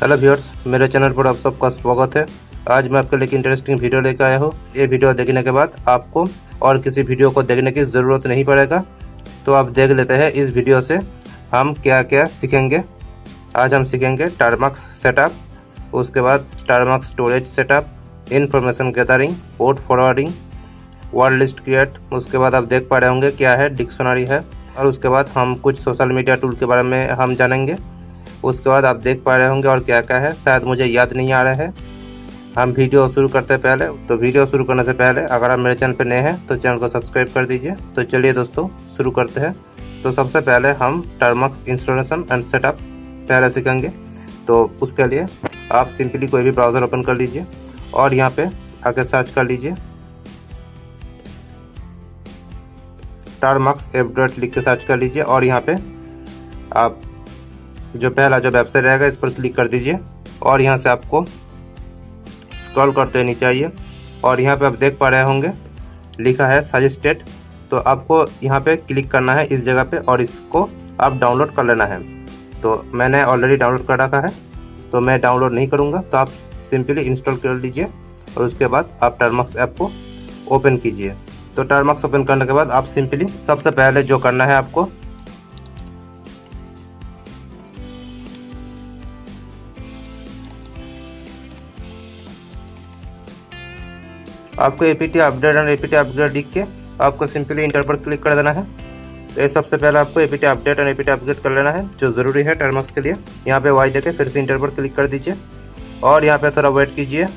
Hello viewers, मेरे channel पर आप सबका स्वागत है। आज मैं आपके लिए एक इंटरेस्टिंग वीडियो लेकर आया हूँ। ये वीडियो देखने के बाद आपको और किसी वीडियो को देखने की ज़रूरत नहीं पड़ेगा। तो आप देख लेते हैं इस वीडियो से हम क्या क्या सीखेंगे। आज हम सीखेंगे टर्मक्स सेटअप, उसके बाद Termux storage setup, information gathering, port forwarding, word list create. उसके बाद आप देख पा रहे होंगे क्या है, डिक्शनरी है। और उसके बाद हम कुछ सोशल मीडिया टूल के बारे में हम जानेंगे। उसके बाद आप देख पा रहे होंगे और क्या क्या है, शायद मुझे याद नहीं आ रहा है। हम वीडियो शुरू करते हैं पहले। तो वीडियो शुरू करने से पहले अगर आप मेरे चैनल पर नए हैं तो चैनल को सब्सक्राइब कर दीजिए। तो चलिए दोस्तों शुरू करते हैं। तो सबसे पहले हम टर्मक्स इंस्टॉलेशन एंड सेटअप पहले सीखेंगे। तो उसके लिए आप सिंपली कोई भी ब्राउज़र ओपन कर लीजिए और यहाँ पे आके सर्च कर लीजिए टर्मक्स अपडेट लिख के सर्च कर लीजिए। और यहाँ पे आप जो पहला जो वेबसाइट रहेगा इस पर क्लिक कर दीजिए और यहाँ से आपको स्क्रॉल करते नीचे आइए और यहाँ पे आप देख पा रहे होंगे लिखा है सजेस्टेड। तो आपको यहाँ पे क्लिक करना है इस जगह पे और इसको आप डाउनलोड कर लेना है। तो मैंने ऑलरेडी डाउनलोड कर रखा है तो मैं डाउनलोड नहीं करूँगा। तो आप सिंपली इंस्टॉल कर लीजिए और उसके बाद आप टर्मक्स ऐप को ओपन कीजिए। तो टर्मक्स ओपन करने के बाद आप सिंपली सबसे पहले जो करना है आपको APT update and APT upgrade लिख के आपको सिंपली इंटर पर क्लिक कर देना है। तो ये सबसे पहले आपको APT update and APT upgrade कर लेना है जो ज़रूरी है टर्मक्स के लिए। यहाँ पे वाई देके फिर से इंटर पर क्लिक कर दीजिए और यहाँ पे थोड़ा वेट कीजिए।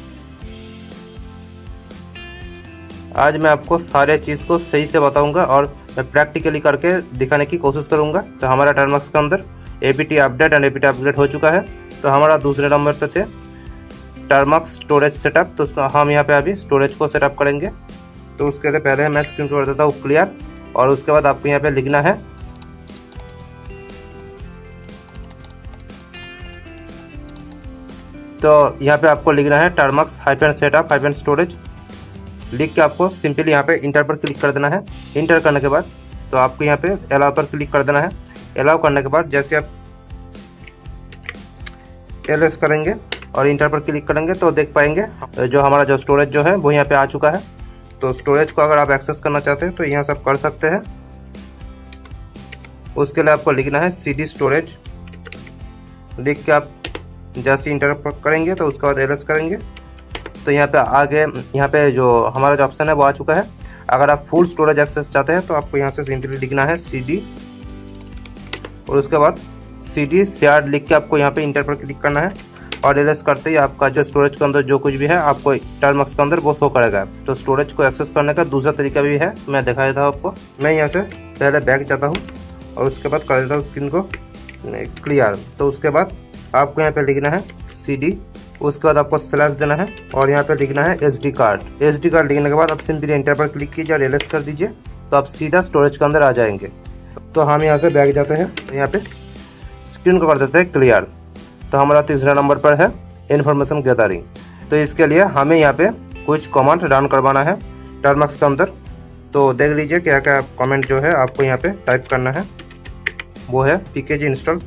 आज मैं आपको सारे चीज़ को सही से बताऊंगा और मैं प्रैक्टिकली करके दिखाने की कोशिश करूंगा। तो हमारा टर्मक्स के अंदर APT update and APT upgrade हो चुका है। तो हमारा दूसरे नंबर पे थे टर्मक्स स्टोरेज सेटअप। तो हम यहाँ पे अभी स्टोरेज को सेटअप करेंगे। तो उसके लिए पहले मैं स्क्रीन को कर देता हूँ क्लियर और उसके बाद आपको यहाँ पे लिखना है तो यहाँ पे आपको लिखना है Termux hyphen setup hyphen storage लिख के आपको सिंपली यहाँ पे इंटर पर क्लिक कर देना है। इंटर करने के बाद तो आपको यहाँ पे अलाउ पर क्लिक कर देना है। अलाउ करने के बाद जैसे आप एलएस करेंगे और इंटर पर क्लिक करेंगे तो देख पाएंगे जो हमारा जो स्टोरेज जो है वो यहाँ पे आ चुका है। तो स्टोरेज को अगर आप एक्सेस करना चाहते हैं तो यहाँ से आप कर सकते हैं। उसके लिए आपको लिखना है CD स्टोरेज लिख के आप जैसे इंटर पर करेंगे तो उसके बाद एलएस करेंगे तो यहाँ पे आगे यहाँ पे जो हमारा जो ऑप्शन है वो आ चुका है। अगर आप फुल स्टोरेज एक्सेस चाहते हैं तो आपको यहाँ से सिंपली लिखना है CD और उसके बाद CD शेयर लिख के आपको यहाँ पे इंटर पर क्लिक करना है और एलएस करते ही आपका जो स्टोरेज के अंदर जो कुछ भी है आपको टर्मक्स के अंदर वो शो करेगा। तो स्टोरेज को एक्सेस करने का दूसरा तरीका भी है, मैं दिखा देता हूँ आपको। मैं यहाँ से पहले बैक जाता हूँ और उसके बाद कर देता हूँ स्क्रीन को क्लियर। तो उसके बाद आपको यहाँ पे लिखना है CD, उसके बाद आपको स्लैश देना है और यहाँ पे लिखना है SD कार्ड। SD कार्ड लिखने के बाद आप सिंपली एंटर पर क्लिक कीजिए और एलएस कर दीजिए तो आप सीधा स्टोरेज के अंदर आ जाएंगे। तो हम यहाँ से बैक जाते हैं, यहाँ पे स्क्रीन को कर देते हैं क्लियर। तो हमारा तीसरा नंबर पर है इन्फॉर्मेशन गैदरिंग। तो इसके लिए हमें यहाँ पे कुछ कमांड रन करवाना है टर्मक्स के अंदर। तो देख लीजिए क्या क्या कमेंट जो है आपको यहाँ पे टाइप करना है। वो है pkg इंस्टॉल,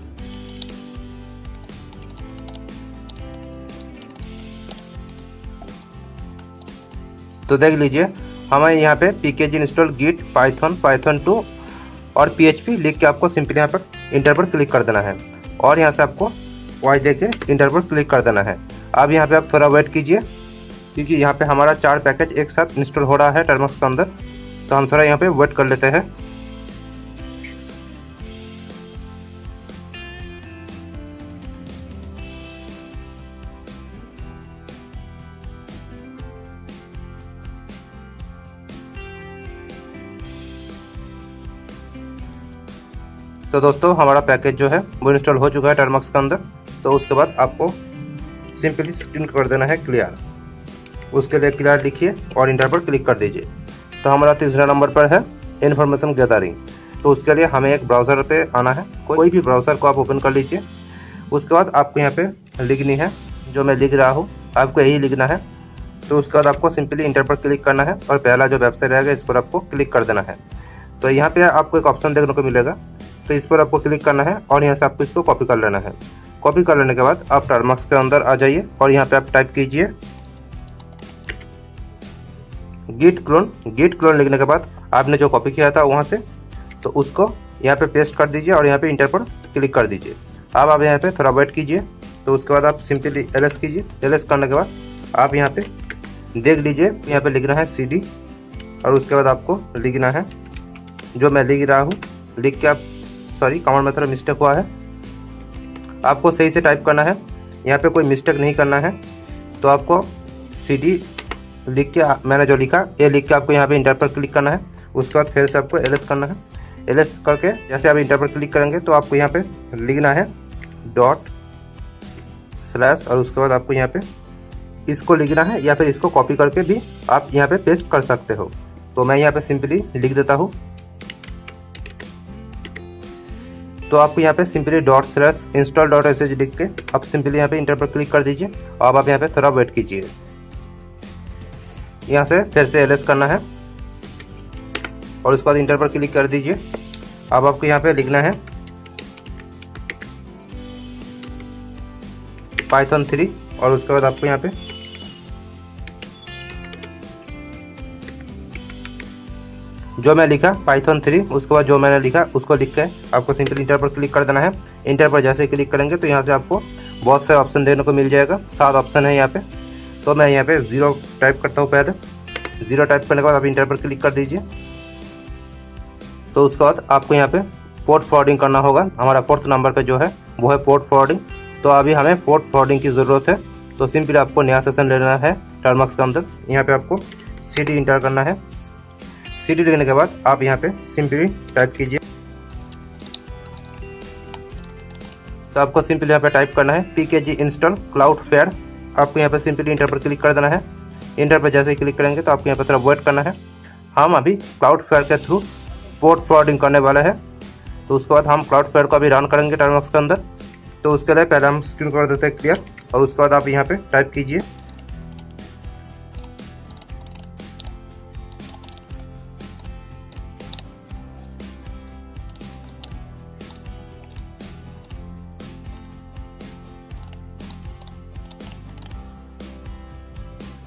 तो देख लीजिए हमें यहाँ पे pkg इंस्टॉल गिट पाइथन 2 और PHP लिख के आपको सिंपली यहाँ पर इंटर पर क्लिक कर देना है और यहाँ से आपको वाई देके इंटर पर क्लिक कर देना है। अब यहाँ पे आप थोड़ा वेट कीजिए क्योंकि यहाँ पे हमारा 4 पैकेज एक साथ इंस्टॉल हो रहा है टर्मक्स के अंदर। तो हम थोड़ा यहाँ पे वेट कर लेते हैं। तो दोस्तों हमारा पैकेज जो है वो इंस्टॉल हो चुका है टर्मक्स के अंदर। तो उसके बाद आपको सिंपली स्क्रीन कर देना है क्लियर। उसके लिए क्लियर लिखिए और इंटर पर क्लिक कर दीजिए। तो हमारा तीसरा नंबर पर है इन्फॉर्मेशन गैदरिंग। तो उसके लिए हमें एक ब्राउज़र पे आना है, कोई भी ब्राउज़र को आप ओपन कर लीजिए। उसके बाद आपको यहाँ पे लिखनी है जो मैं लिख रहा हूँ, आपको यही लिखना है। तो उसके बाद आपको सिंपली इंटर पर क्लिक करना है और पहला जो वेबसाइट रहेगा इस पर आपको क्लिक कर देना है। तो यहाँ पे आपको एक ऑप्शन देखने को मिलेगा, तो इस पर आपको क्लिक करना है और यहाँ से आपको इसको कॉपी कर लेना है। कॉपी कर लेने के बाद आप टर्मक्स के अंदर आ जाइए और यहाँ पे आप टाइप कीजिए गिट क्लोन लिखने के बाद आपने जो कॉपी किया था वहाँ से, तो उसको यहाँ पे पेस्ट कर दीजिए और यहाँ पे इंटर पर क्लिक कर दीजिए। अब आप यहाँ पे थोड़ा वेट कीजिए, तो उसके बाद आप सिंपली एलएस कीजिए। एलएस करने के बाद आप यहाँ पे देख लीजिए, यहाँ पे लिखना है CD और उसके बाद आपको लिखना है जो मैं लिख रहा हूँ। लिख के आप कमांड में थोड़ा मिस्टेक हुआ है, आपको सही से टाइप करना है, यहाँ पे कोई मिस्टेक नहीं करना है। तो आपको CD लिख के मैंने जो लिखा ये लिख के आपको यहाँ पे इंटर पर क्लिक करना है। उसके बाद फिर से आपको एलएस करना है। एलएस करके जैसे आप इंटर पर क्लिक करेंगे तो आपको यहाँ पे लिखना है ./ और उसके बाद आपको यहाँ पे इसको लिखना है या फिर इसको कॉपी करके भी आप यहाँ पे पेस्ट कर सकते हो। तो मैं यहाँ पे सिंपली लिख देता हूँ। तो आपको यहाँ पे सिंपली ./install.sh लिख के आप सिंपली यहाँ पे इंटर पर क्लिक कर दीजिए। अब आप यहाँ पे थोड़ा वेट कीजिए। यहाँ से फिर से एलएस करना है और उसके बाद इंटर पर क्लिक कर दीजिए। अब आपको यहाँ पे लिखना है Python 3 और उसके बाद आपको यहाँ पे जो मैं लिखा Python 3, उसके बाद जो मैंने लिखा उसको लिख के आपको सिंपली इंटर पर क्लिक कर देना है। इंटर पर जैसे क्लिक करेंगे तो यहाँ से आपको बहुत सारे ऑप्शन देखने को मिल जाएगा। 7 ऑप्शन है यहाँ पे। तो मैं यहाँ पे 0 टाइप करता हूँ। पहले 0 टाइप करने के बाद आप इंटर पर क्लिक कर दीजिए। तो उसके बाद आपको यहाँ पे पोर्ट फॉरवर्डिंग करना होगा। हमारा 4th नंबर पे जो है वो है पोर्ट फॉरवर्डिंग। तो अभी हमें पोर्ट फॉरवर्डिंग की ज़रूरत है। तो सिंपली आपको नया सेशन लेना है टर्मक्स के अंदर। यहाँ पे आपको CD इंटर करना है। CD लिखने के बाद आप यहाँ पे सिंपली टाइप कीजिए। तो आपको सिंपली यहाँ पे टाइप करना है PKG इंस्टॉल क्लाउडफ्लेयर। आपको यहाँ पे सिंपली इंटर पर क्लिक कर देना है। इंटर पर जैसे ही क्लिक करेंगे तो आपको यहाँ पर थोड़ा वेट करना है। हम अभी क्लाउडफ्लेयर के थ्रू पोर्ट फॉरवर्डिंग करने वाला है। तो उसके बाद हम क्लाउडफ्लेयर को अभी रन करेंगे टर्मक्स के अंदर। तो उसके लिए पहले हम स्क्रीन कर देते हैं क्लियर और उसके बाद आप यहाँ पे टाइप कीजिए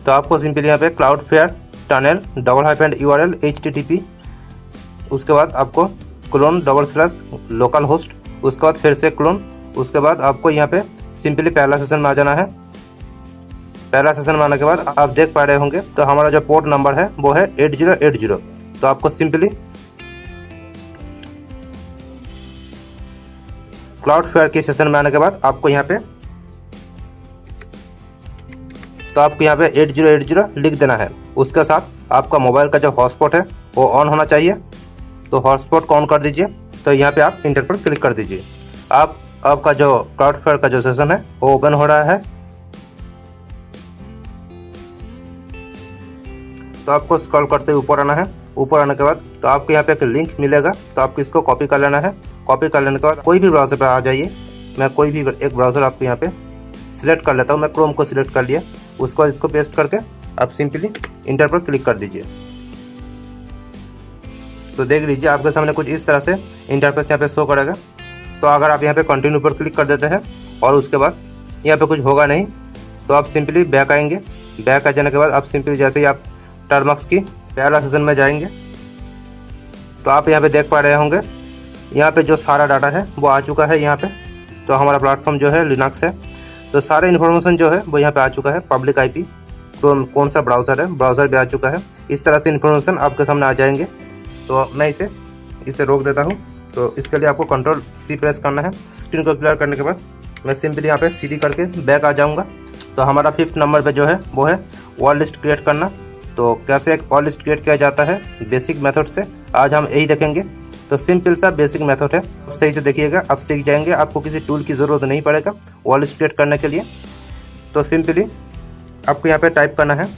तो आपको सिंपली यहाँ पे क्लाउडफ्लेयर टनल $URL HTTP, उसके बाद आपको क्लोन / लोकल होस्ट, उसके बाद फिर से क्लोन, उसके बाद आपको यहाँ पे सिंपली पहला सेशन में आ जाना है। पहला सेशन में आने के बाद आप देख पा रहे होंगे तो हमारा जो पोर्ट नंबर है वो है 8080। तो आपको सिंपली क्लाउडफ्लेयर के सेशन में आने के बाद आपको यहाँ पे 8080 लिख देना है। उसके साथ आपका मोबाइल का जो हॉटस्पॉट है वो ऑन होना चाहिए। तो हॉटस्पॉट को ऑन कर दीजिए। तो यहाँ पे आप इंटर पर क्लिक कर दीजिए। आपका जो क्लाउडफ्लेयर का जो सेशन है वो ओपन हो रहा है। तो आपको स्क्रॉल करते हुए ऊपर आना है। ऊपर आने के बाद तो आपको यहाँ पे एक लिंक मिलेगा। तो आपको इसको कॉपी कर लेना है। कॉपी कर लेने के बाद कोई भी ब्राउज़र पर आ जाइए। मैं कोई भी एक ब्राउज़र आपको यहाँ पे सिलेक्ट कर लेता हूँ। मैं क्रोम को सिलेक्ट कर लिया। उसके बाद इसको पेस्ट करके आप सिंपली इंटर पर क्लिक कर दीजिए। तो देख लीजिए आपके सामने कुछ इस तरह से इंटरफेस यहाँ पे शो करेगा। तो अगर आप यहाँ पे कंटिन्यू पर क्लिक कर देते हैं और उसके बाद यहाँ पे कुछ होगा नहीं तो आप सिंपली बैक आएंगे। बैक आ जाने के बाद आप सिंपली जैसे ही आप टर्मक्स की पहला सेशन में जाएंगे तो आप यहाँ पे देख पा रहे होंगे यहाँ पे जो सारा डाटा है वो आ चुका है यहाँ पे। तो हमारा प्लेटफॉर्म जो है लिनक्स है। तो सारे इन्फॉर्मेशन जो है वो यहाँ पे आ चुका है। पब्लिक IP, तो कौन सा ब्राउज़र है, ब्राउज़र भी आ चुका है। इस तरह से इन्फॉर्मेशन आपके सामने आ जाएंगे। तो मैं इसे रोक देता हूँ। तो इसके लिए आपको Ctrl+C प्रेस करना है। स्क्रीन को क्लियर करने के बाद मैं सिंपली यहाँ पे CD करके बैक आ जाऊँगा। तो हमारा 5th नंबर पे जो है वो है वर्ड लिस्ट क्रिएट करना। तो कैसे एक वर्ड लिस्ट क्रिएट किया जाता है बेसिक मेथड से, आज हम यही देखेंगे। तो सिंपल सा बेसिक मेथड है, सही से देखिएगा, आप सीख जाएंगे। आपको किसी टूल की ज़रूरत नहीं पड़ेगा वर्ड लिस्ट क्रिएट करने के लिए। तो सिंपली आपको यहाँ पे टाइप करना है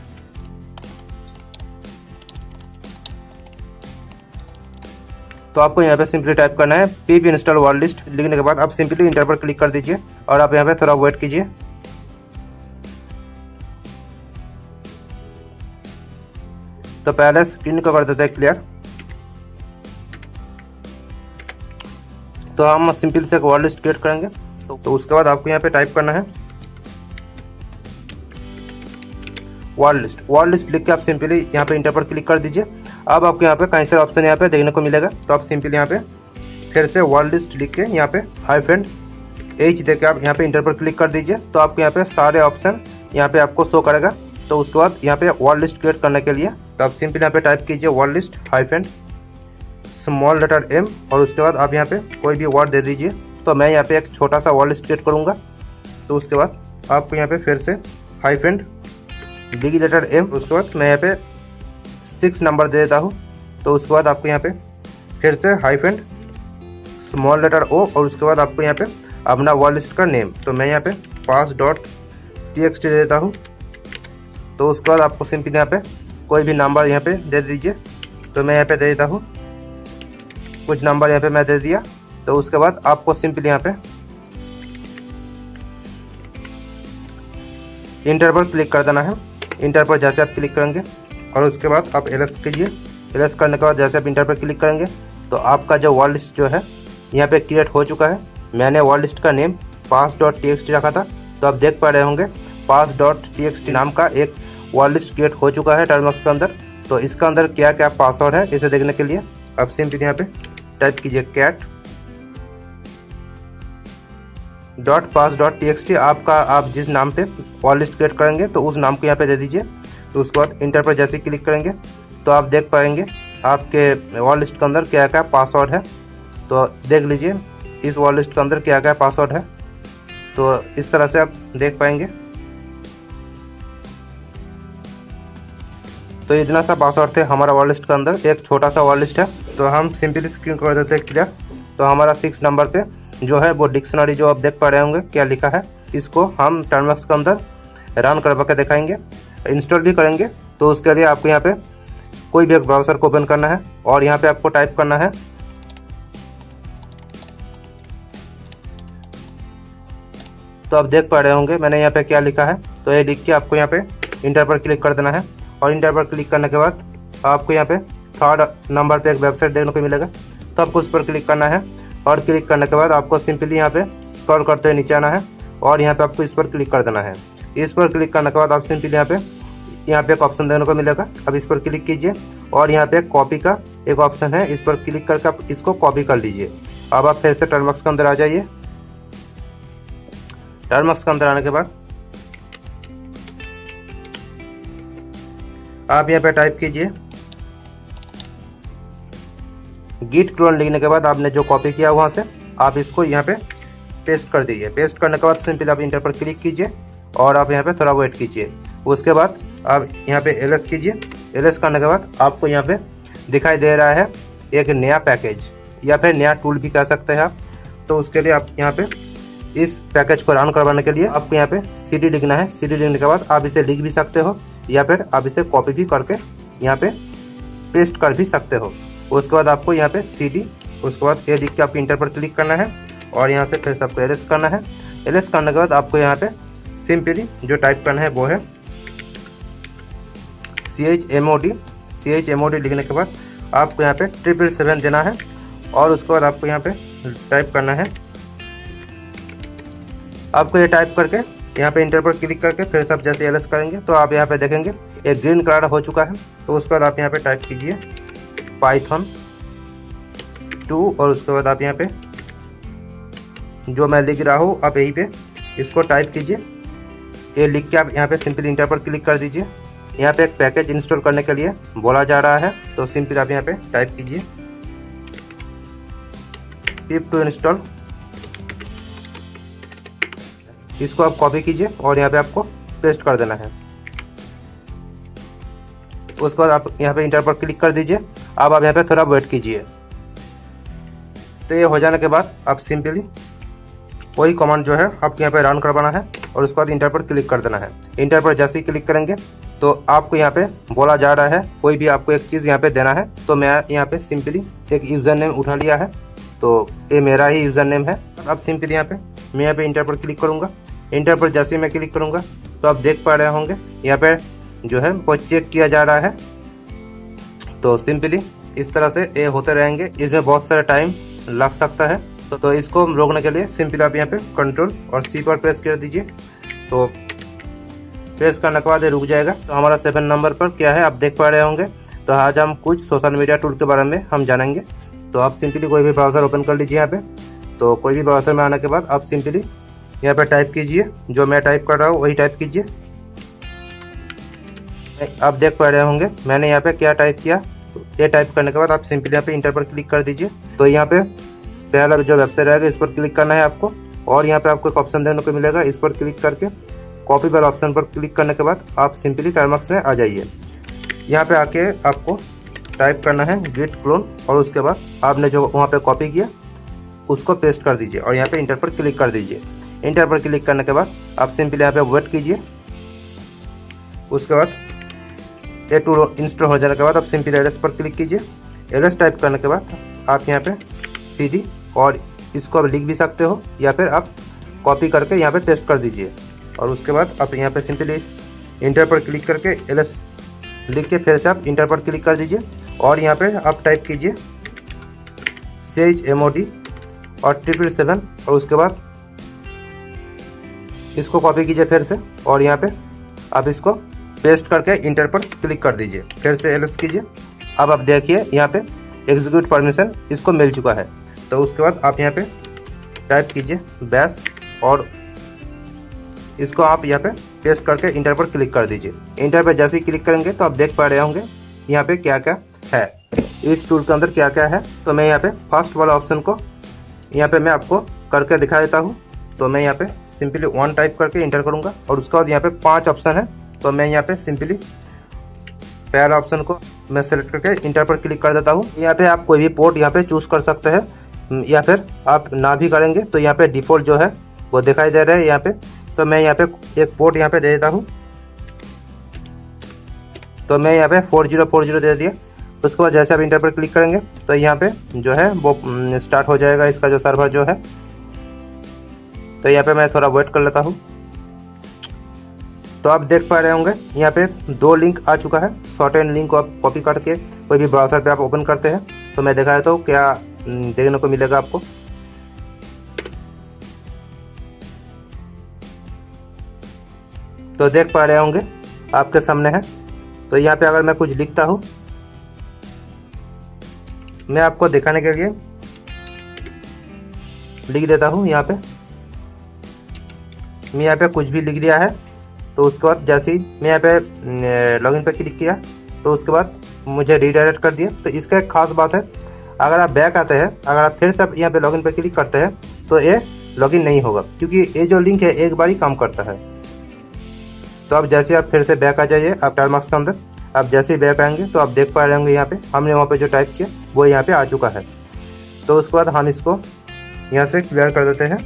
तो आपको यहाँ पे सिंपली टाइप करना है pip install वर्ड लिस्ट। लिखने के बाद आप सिंपली इंटर पर क्लिक कर दीजिए और आप यहाँ पे थोड़ा वेट कीजिए। तो पहले स्क्रीन को कर देते हैं क्लियर। तो हम सिंपल से एक वर्ड लिस्ट क्रिएट करेंगे। तो उसके बाद आपको यहाँ पे टाइप करना है वर्ड लिस्ट लिख के आप सिंपली यहाँ पे इंटर पर क्लिक कर दीजिए। अब आपको यहाँ पे कई सारे ऑप्शन यहाँ पे देखने को मिलेगा, तो आप सिंपली यहाँ पे फिर से वर्ड लिस्ट लिख के यहाँ पे हाइफन एच दे के आप यहाँ पे इंटर पर क्लिक कर दीजिए। तो आपको यहाँ पे सारे ऑप्शन यहाँ पे आपको शो करेगा। तो उसके बाद यहाँ पे वर्ड लिस्ट क्रिएट करने के लिए तो आप सिंपली यहाँ पे टाइप कीजिए word list hyphen small letter M, और उसके बाद आप यहाँ पे कोई भी वर्ड दे दीजिए। तो मैं यहाँ पे एक छोटा सा वर्ड लिस्ट क्रिएट करूँगा। तो उसके बाद आपको यहाँ पे फिर से हाइफन बिग लेटर एम, उसके बाद मैं यहाँ पे 6 नंबर दे देता हूँ। तो उसके बाद आपको यहाँ पे फिर से हाइफन स्मॉल लेटर ओ, और उसके बाद आपको यहाँ पे अपना वर्ड लिस्ट का नेम, तो मैं यहाँ पे pass.txt दे देता हूँ। तो उसके बाद आपको सिंपली यहाँ पे कोई भी नंबर यहाँ पे दे दीजिए। तो मैं यहाँ पे दे देता हूँ कुछ नंबर यहाँ पे मैं दे दिया। तो उसके बाद आपको सिंपली यहाँ पे इंटर पर क्लिक कर देना है। इंटर पर जैसे आप क्लिक करेंगे और उसके बाद आप एलएस कीजिए। एलएस करने के बाद जैसे आप इंटर पर क्लिक करेंगे तो आपका जो वर्ड लिस्ट जो है यहाँ पे क्रिएट हो चुका है। मैंने वर्ड लिस्ट का नेम pass.txt रखा था, तो आप देख पा रहे होंगे pass.txt नाम का एक वर्ड लिस्ट क्रिएट हो चुका है टर्मवर्क्स के अंदर। तो इसका अंदर क्या क्या पासवर्ड है इसे देखने के लिए आप सिंपली यहाँ पे टाइप कीजिए cat.pass.txt। आपका आप जिस नाम पे वर्ड लिस्ट क्रिएट करेंगे तो उस नाम को यहाँ पे दे दीजिए। तो उसके बाद इंटर पर जैसे क्लिक करेंगे तो आप देख पाएंगे आपके वर्ड लिस्ट के अंदर क्या क्या पासवर्ड है। तो देख लीजिए इस वर्ड लिस्ट के अंदर क्या क्या पासवर्ड है। तो इस तरह से आप देख पाएंगे। तो इतना सा पासवर्ड थे हमारा वर्ड लिस्ट के अंदर, एक छोटा सा वर्ड लिस्ट है। तो हम सिंपली स्क्रीन कर देते हैं क्लियर। तो हमारा 6 नंबर पे जो है वो डिक्शनरी जो आप देख पा रहे होंगे क्या लिखा है, इसको हम टर्मवर्क्स के अंदर रन करवा के दिखाएंगे, इंस्टॉल भी करेंगे। तो उसके लिए आपको यहाँ पे कोई भी एक ब्राउज़र को ओपन करना है और यहाँ पे आपको टाइप करना है तो आप देख पा रहे होंगे मैंने यहाँ पे क्या लिखा है। तो ये लिख के आपको यहाँ पे इंटर पर क्लिक कर देना है, और इंटर पर क्लिक करने के बाद आपको यहाँ पे 3rd नंबर पे एक वेबसाइट देखने को मिलेगा। तो आपको उस पर क्लिक करना है, और क्लिक करने के बाद आपको सिंपली यहाँ पे स्क्रॉल करते हुए नीचे आना है, और यहाँ पे आपको इस पर क्लिक कर देना है। इस पर क्लिक करने के बाद आप सिंपली यहाँ पे एक ऑप्शन देखने को मिलेगा। अब इस पर क्लिक कीजिए, और यहाँ पे कॉपी का एक ऑप्शन है, इस पर क्लिक करके आप इसको कॉपी कर लीजिए। अब आप फिर से टर्मवर्क्स के अंदर आ जाइए। टर्मवर्क्स के अंदर आने के बाद आप यहाँ पे टाइप कीजिए git clone। लिखने के बाद आपने जो कॉपी किया वहाँ से आप इसको यहाँ पे पेस्ट कर दीजिए। पेस्ट करने के बाद सिंपली आप इंटर पर क्लिक कीजिए, और आप यहाँ पे थोड़ा वेट कीजिए। उसके बाद आप यहाँ पे एलएस कीजिए। एलएस करने के बाद आपको यहाँ पे दिखाई दे रहा है एक नया पैकेज या फिर नया टूल भी कह सकते हैं आप। तो उसके लिए आप यहाँ पे इस पैकेज को रन करवाने के लिए आपको यहाँ पे cd लिखना है। cd लिखने के बाद आप इसे लिख भी सकते हो या फिर आप इसे कॉपी भी करके यहाँ पे पेस्ट कर भी सकते हो। उसके बाद आपको यहाँ पे cd, उसके बाद ये लिख के आपको इंटर पर क्लिक करना है, और यहाँ से फिर सबको एरेस करना है। एरेस करने के बाद आपको यहाँ पे सिंपली जो टाइप करना है वो है chmod। लिखने के बाद आपको यहाँ पे 777 देना है, और उसके बाद आपको यहाँ पे टाइप करना है। आपको ये टाइप करके यहाँ पे इंटर पर क्लिक करके फिर सब जैसे एलएस करेंगे तो आप यहाँ पे देखेंगे एक ग्रीन कलर हो चुका है। तो उसके बाद आप यहाँ पे टाइप कीजिए Python 2, और उसके बाद आप यहाँ पे जो मैं लिख रहा हूँ आप यहीं पे इसको टाइप कीजिए। ये लिख के आप यहाँ पे सिंपली इंटर पर क्लिक कर दीजिए। यहाँ पे एक पैकेज इंस्टॉल करने के लिए बोला जा रहा है, तो सिंपली आप यहाँ पे टाइप कीजिए pip to इंस्टॉल। इसको आप कॉपी कीजिए और यहाँ पे आपको पेस्ट कर देना है। उसके बाद आप यहाँ पे इंटर पर क्लिक कर दीजिए। अब आप यहाँ पे थोड़ा वेट कीजिए। तो ये हो जाने के बाद आप सिंपली वही कमांड जो है आपको यहाँ पे रन करवाना है, और उसके बाद इंटर पर क्लिक कर देना है। इंटर पर जैसे ही क्लिक करेंगे तो आपको यहाँ पे बोला जा रहा है कोई भी आपको एक चीज़ यहाँ पे देना है। तो मैं यहाँ पे सिंपली एक यूज़र नेम उठा लिया है, तो ये मेरा ही यूज़र नेम है। अब सिंपली यहाँ पे मैं यहाँ पे इंटर पर क्लिक करूँगा। इंटर पर जैसे ही मैं क्लिक करूँगा तो आप देख पा रहे होंगे यहाँ पे जो है वो चेक किया जा रहा है। तो सिंपली इस तरह से ये होते रहेंगे। इसमें बहुत सारा टाइम लग सकता है, तो इसको रोकने के लिए सिंपली आप यहाँ पे कंट्रोल और सी पर प्रेस कर दीजिए। तो प्रेस करने के बाद ये रुक जाएगा। तो हमारा 7 नंबर पर क्या है आप देख पा रहे होंगे। तो आज हम कुछ सोशल मीडिया टूल के बारे में हम जानेंगे। तो आप सिंपली कोई भी ब्राउज़र ओपन कर लीजिए यहाँ पे। तो कोई भी ब्राउज़र में आने के बाद आप सिंपली यहाँ पे टाइप कीजिए, जो मैं टाइप कर रहा हूँ वही टाइप कीजिए। आप देख पा रहे होंगे मैंने यहाँ पे क्या टाइप किया। ये टाइप करने के बाद आप सिंपली यहाँ पे इंटर पर क्लिक कर दीजिए। तो यहाँ पे पहला जो वेबसाइट रहेगा इस पर क्लिक करना है आपको, और यहाँ पे आपको एक ऑप्शन देखने को मिलेगा, इस पर क्लिक करके कॉपी वाला ऑप्शन पर क्लिक करने के बाद आप सिंपली टर्मक्स में आ जाइए। यहाँ पे आके आपको टाइप करना है गिट क्लोन, और उसके बाद आपने जो वहाँ पे कॉपी किया उसको पेस्ट कर दीजिए और यहाँ पे इंटर पर क्लिक कर दीजिए। इंटर पर क्लिक करने के बाद आप सिंपली यहाँ पे वेट कीजिए। उसके बाद ये टूल इंस्टॉल हो जाने के बाद आप सिंपली एलएस पर क्लिक कीजिए। एलएस टाइप करने के बाद आप यहाँ पे सीधी, और इसको आप लिख भी सकते हो या फिर आप कॉपी करके यहाँ पे पेस्ट कर दीजिए। और उसके बाद आप यहाँ पे सिंपली इंटर पर क्लिक करके एलएस लिख के फिर से आप इंटर पर क्लिक कर दीजिए, और यहाँ पे आप टाइप कीजिए CHMOD और 777, और उसके बाद इसको कॉपी कीजिए फिर से, और यहाँ पे आप इसको पेस्ट करके इंटर पर क्लिक कर दीजिए। फिर से एलएस कीजिए। अब आप देखिए यहाँ पे एग्जीक्यूट परमिशन इसको मिल चुका है। तो उसके बाद आप यहाँ पे टाइप कीजिए बैश, और इसको आप यहाँ पे पेस्ट करके इंटर पर क्लिक कर दीजिए। इंटर पर जैसे ही क्लिक करेंगे तो आप देख पा रहे होंगे यहाँ पे क्या क्या है, इस टूल के अंदर क्या क्या है। तो मैं यहाँ पे फर्स्ट वाला ऑप्शन को यहाँ पे मैं आपको करके दिखा देता हूँ। तो मैं यहाँ पे सिंपली 1 टाइप करके इंटर करूँगा, और उसके बाद यहाँ पे 5 ऑप्शन है। तो मैं यहाँ पे सिंपली पहला ऑप्शन को मैं सेलेक्ट करके इंटर पर क्लिक कर देता हूँ। यहाँ पे आप कोई भी पोर्ट यहाँ पे चूज़ कर सकते हैं, या फिर आप ना भी करेंगे तो यहाँ पे डिफ़ॉल्ट जो है वो दिखाई दे रहा है यहाँ पे। तो मैं यहाँ पे एक पोर्ट यहाँ पे दे देता हूँ। तो मैं यहाँ पे 4040 दे दिया। उसके बाद जैसे आप इंटर पर क्लिक करेंगे तो यहाँ पे जो है वो स्टार्ट हो जाएगा इसका जो सर्वर जो है। तो यहाँ पे मैं थोड़ा वेट कर लेता हूँ। तो आप देख पा रहे होंगे यहाँ पे 2 लिंक आ चुका है। शॉर्ट एंड लिंक को आप कॉपी करके कोई भी ब्राउज़र पे आप ओपन करते हैं। तो मैं दिखा देता हूँ क्या देखने को मिलेगा आपको। तो देख पा रहे होंगे आपके सामने है। तो यहाँ पे अगर मैं कुछ लिखता हूँ, मैं आपको दिखाने के लिए लिख देता हूँ। यहाँ पे मैं यहाँ पे कुछ भी लिख दिया है। तो उसके बाद जैसे ही मैं यहाँ पे लॉगिन पे क्लिक किया तो उसके बाद मुझे रीडायरेक्ट कर दिया। तो इसका एक खास बात है, अगर आप बैक आते हैं, अगर आप फिर से यहाँ पे लॉगिन पे क्लिक करते हैं तो ये लॉगिन नहीं होगा, क्योंकि ये जो लिंक है एक बार ही काम करता है। तो अब जैसे आप फिर से बैक आ जाइए आप टर्मक्स के अंदर। आप जैसे ही बैक आएंगे तो आप देख पा रहे होंगे यहाँ पे हमने वहाँ पे जो टाइप किया वो यहाँ पे आ चुका है। तो उसके बाद हम इसको यहाँ से क्लियर कर देते हैं।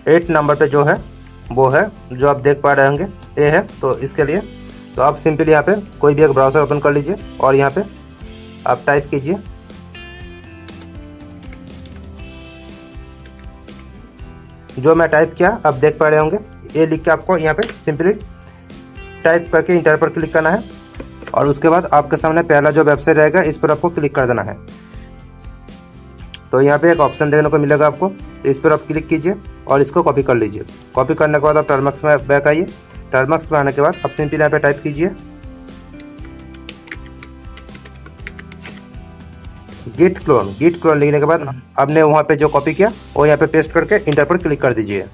8 नंबर पे जो है वो है जो आप देख पा रहे होंगे ये है। तो इसके लिए तो आप सिंपली यहाँ पे कोई भी एक ब्राउज़र ओपन कर लीजिए, और यहाँ पे आप टाइप कीजिए जो मैं टाइप किया। आप देख पा रहे होंगे ये लिख के आपको यहाँ पे सिंपली टाइप करके इंटर पर क्लिक करना है, और उसके बाद आपके सामने पहला जो वेबसाइट रहेगा इस पर आपको क्लिक कर देना है। तो यहाँ पे एक ऑप्शन देखने को मिलेगा आपको, इस पर आप क्लिक कीजिए और इसको कॉपी कर लीजिए। कॉपी करने के बाद आप टर्मक्स में बैक आइए। टर्मक्स में आने के बाद आप सिंपली यहाँ पे टाइप कीजिए गिट क्लोन। गिट क्लोन लिखने के बाद आपने वहाँ पे जो कॉपी किया वो यहाँ पे पेस्ट करके इंटर पर क्लिक कर दीजिए।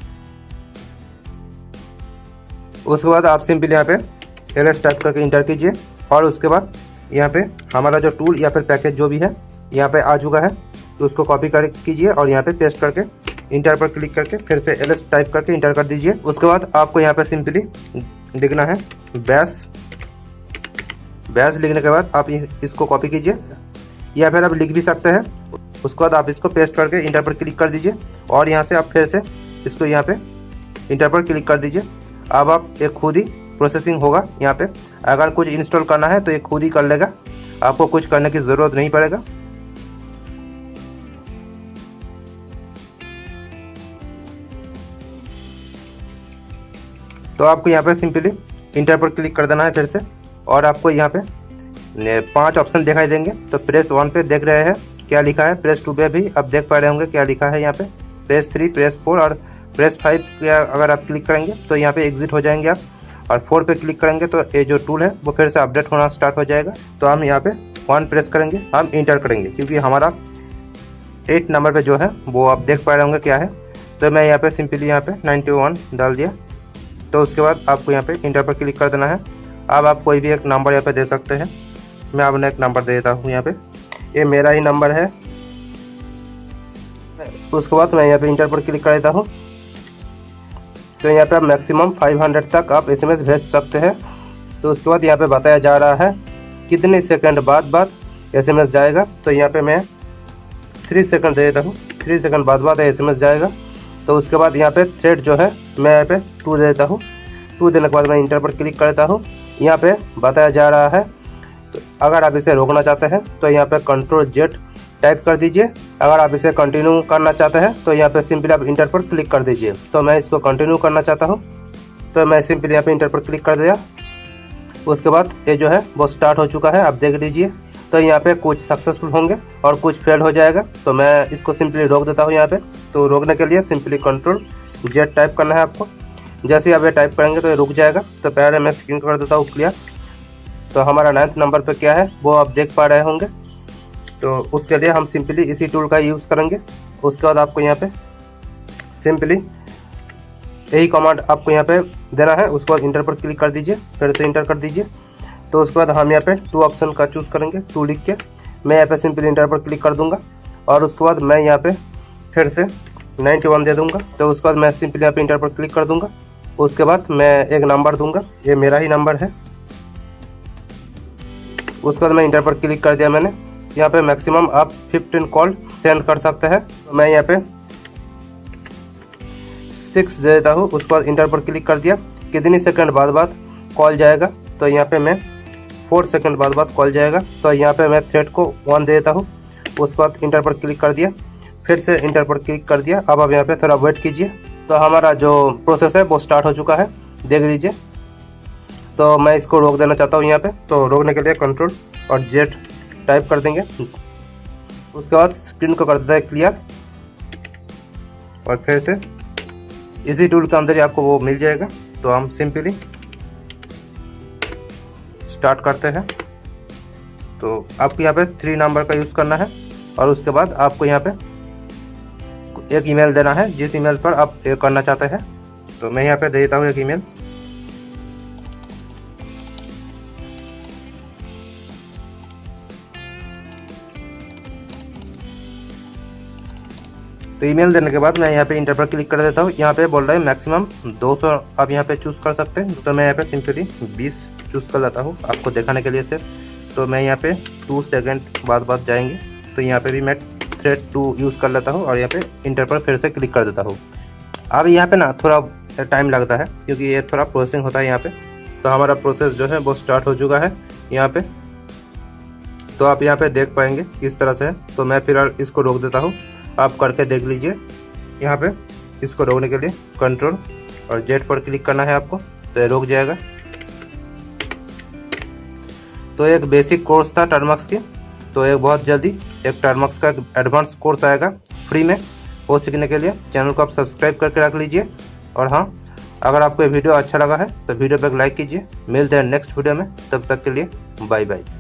उसके बाद आप सिंपली यहाँ पे एलएस टाइप करके इंटर कीजिए, और उसके बाद यहाँ पे हमारा जो टूल या फिर पैकेज जो भी है यहाँ पे आ चुका है। तो उसको कॉपी कर कीजिए और यहाँ पे पेस्ट करके इंटर पर क्लिक करके फिर से एलएस टाइप करके इंटर कर दीजिए। उसके बाद आपको यहाँ पे सिंपली लिखना है बैश। बैश लिखने के बाद आप इसको कॉपी कीजिए, या फिर आप लिख भी सकते हैं। उसके बाद आप इसको पेस्ट करके इंटर पर क्लिक कर दीजिए, और यहाँ से आप फिर से इसको यहाँ पे इंटर पर क्लिक कर दीजिए। अब आप एक खुद ही प्रोसेसिंग होगा यहाँ पे। अगर कुछ इंस्टॉल करना है तो ये खुद ही कर लेगा, आपको कुछ करने की ज़रूरत नहीं पड़ेगा। तो आपको यहाँ पे सिंपली इंटर पर क्लिक कर देना है फिर से, और आपको यहाँ पे 5 ऑप्शन दिखाई देंगे। तो प्रेस 1 पे देख रहे हैं क्या लिखा है, प्रेस 2 पे भी आप देख पा रहे होंगे क्या लिखा है यहाँ पे, प्रेस 3, प्रेस 4 और प्रेस 5 पे अगर आप क्लिक करेंगे तो यहाँ पे एग्जिट हो जाएंगे आप, और 4 पे क्लिक करेंगे तो ये जो टूल है वो फिर से अपडेट होना स्टार्ट हो जाएगा। तो हम यहाँ पे 1 प्रेस करेंगे, हम इंटर करेंगे क्योंकि हमारा 8 नंबर पे जो है वो आप देख पा रहे होंगे क्या है। तो मैं यहाँ पे सिंपली यहाँ पे 91 डाल दिया। तो उसके बाद आपको यहाँ पे इंटर पर क्लिक कर देना है। अब आप कोई भी एक नंबर यहाँ पे दे सकते हैं। मैं अपना एक नंबर दे देता हूँ यहाँ पे, ये मेरा ही नंबर है। उसके बाद मैं यहाँ पे इंटर पर क्लिक कर देता हूँ। तो यहाँ पे आप मैक्सिमम 500 तक आप SMS भेज सकते हैं। तो उसके बाद यहाँ पे बताया जा रहा है कितने सेकंड बाद SMS जाएगा। तो यहाँ पे मैं 3 सेकंड दे देता हूँ, 3 सेकंड बाद SMS जाएगा। तो उसके बाद यहाँ पे थ्रेड जो है मैं यहाँ पे 2 दे देता हूँ। 2 देने के बाद मैं इंटर पर क्लिक करता हूँ। यहाँ पे बताया जा रहा है तो अगर आप इसे रोकना चाहते हैं तो यहाँ पे Ctrl Z टाइप कर दीजिए। अगर आप इसे कंटिन्यू करना चाहते हैं तो यहाँ पे सिंपली आप इंटर पर क्लिक कर दीजिए। तो मैं इसको कंटिन्यू करना चाहता हूँ तो मैं सिंपली यहाँ पे इंटर पर क्लिक कर दिया। उसके बाद ये जो है वो स्टार्ट हो चुका है, आप देख लीजिए। तो यहाँ पे कुछ सक्सेसफुल होंगे और कुछ फेल हो जाएगा। तो मैं इसको सिंपली रोक देता हूँ यहाँ पे। तो रोकने के लिए सिंपली Ctrl Z टाइप करना है आपको। जैसे ही आप ये टाइप करेंगे तो ये रुक जाएगा। तो पहले मैं स्क्रीन कर देता हूँ क्लियर। तो हमारा 9th नंबर पे क्या है वो आप देख पा रहे होंगे। तो उसके लिए हम सिंपली इसी टूल का यूज़ करेंगे। उसके बाद आपको यहाँ पे सिंपली यही कमांड आपको यहाँ पे देना है। उसके बाद इंटर पर क्लिक कर दीजिए, फिर से इंटर कर दीजिए। तो उसके बाद हम यहाँ पे 2 ऑप्शन का चूज़ करेंगे, 2 लिख के मैं यहाँ पे सिंपली इंटर पर क्लिक कर दूँगा। और उसके बाद मैं यहाँ पे फिर से 91 दे दूँगा। तो उसके बाद मैं सिंपली यहाँ पे इंटर पर क्लिक कर दूँगा। उसके बाद मैं एक नंबर दूँगा, ये मेरा ही नंबर है। उसके बाद मैं इंटर पर क्लिक कर दिया मैंने। यहाँ पे मैक्सिमम आप 15 कॉल सेंड कर सकते हैं। तो मैं यहाँ पे 6 दे देता हूँ। उसके बाद इंटर पर क्लिक कर दिया। कितनी सेकंड बाद कॉल जाएगा, तो यहाँ पे मैं 4 सेकंड बाद कॉल जाएगा। तो यहाँ पे मैं थ्रेड को 1 दे देता हूँ। उसके बाद इंटर पर क्लिक कर दिया, फिर से इंटर पर क्लिक कर दिया। अब आप यहाँ पे थोड़ा वेट कीजिए। तो हमारा जो प्रोसेस है वो स्टार्ट हो चुका है, देख लीजिए। तो मैं इसको रोक देना चाहता हूँ यहाँ पे। तो रोकने के लिए Ctrl और Z टाइप कर देंगे। उसके बाद स्क्रीन को कर देता है क्लियर, और फिर से इसी टूल के अंदर ही आपको वो मिल जाएगा। तो हम सिंपली स्टार्ट करते हैं। तो आपको यहाँ पे 3 नंबर का यूज़ करना है। और उसके बाद आपको यहाँ पे एक ईमेल देना है जिस ईमेल पर आप पे करना चाहते हैं। तो मैं यहाँ पे दे देता हूँ एक ईमेल। तो ईमेल देने के बाद मैं यहाँ पे इंटर पर क्लिक कर देता हूँ। यहाँ पे बोल रहा है मैक्सिमम 200 आप यहाँ पे चूज़ कर सकते हैं। तो मैं यहाँ पे सिंपली 20 चूज़ कर लेता हूँ आपको दिखाने के लिए सिर्फ। तो मैं यहाँ पे 2 सेकंड बाद जाएंगे। तो यहाँ पे भी मैं थ्रेड 2 यूज़ कर लेता हूँ और यहाँ पे इंटर पर फिर से क्लिक कर देता हूँ। अब यहाँ पे ना थोड़ा टाइम लगता है क्योंकि ये थोड़ा प्रोसेसिंग होता है यहाँ पे। तो हमारा प्रोसेस जो है वो स्टार्ट हो चुका है यहाँ पे। तो आप यहाँ पे देख पाएंगे किस तरह से है। तो मैं फिलहाल इसको रोक देता हूँ, आप करके देख लीजिए। यहाँ पे इसको रोकने के लिए Ctrl और Z पर क्लिक करना है आपको, तो ये रुक जाएगा। तो एक बेसिक कोर्स था टर्मक्स की। तो एक बहुत जल्दी एक टर्मक्स का एडवांस कोर्स आएगा फ्री में। वो सीखने के लिए चैनल को आप सब्सक्राइब करके रख लीजिए। और हाँ, अगर आपको ये वीडियो अच्छा लगा है तो वीडियो पर लाइक कीजिए। मिलते हैं नेक्स्ट वीडियो में, तब तक के लिए बाय बाय।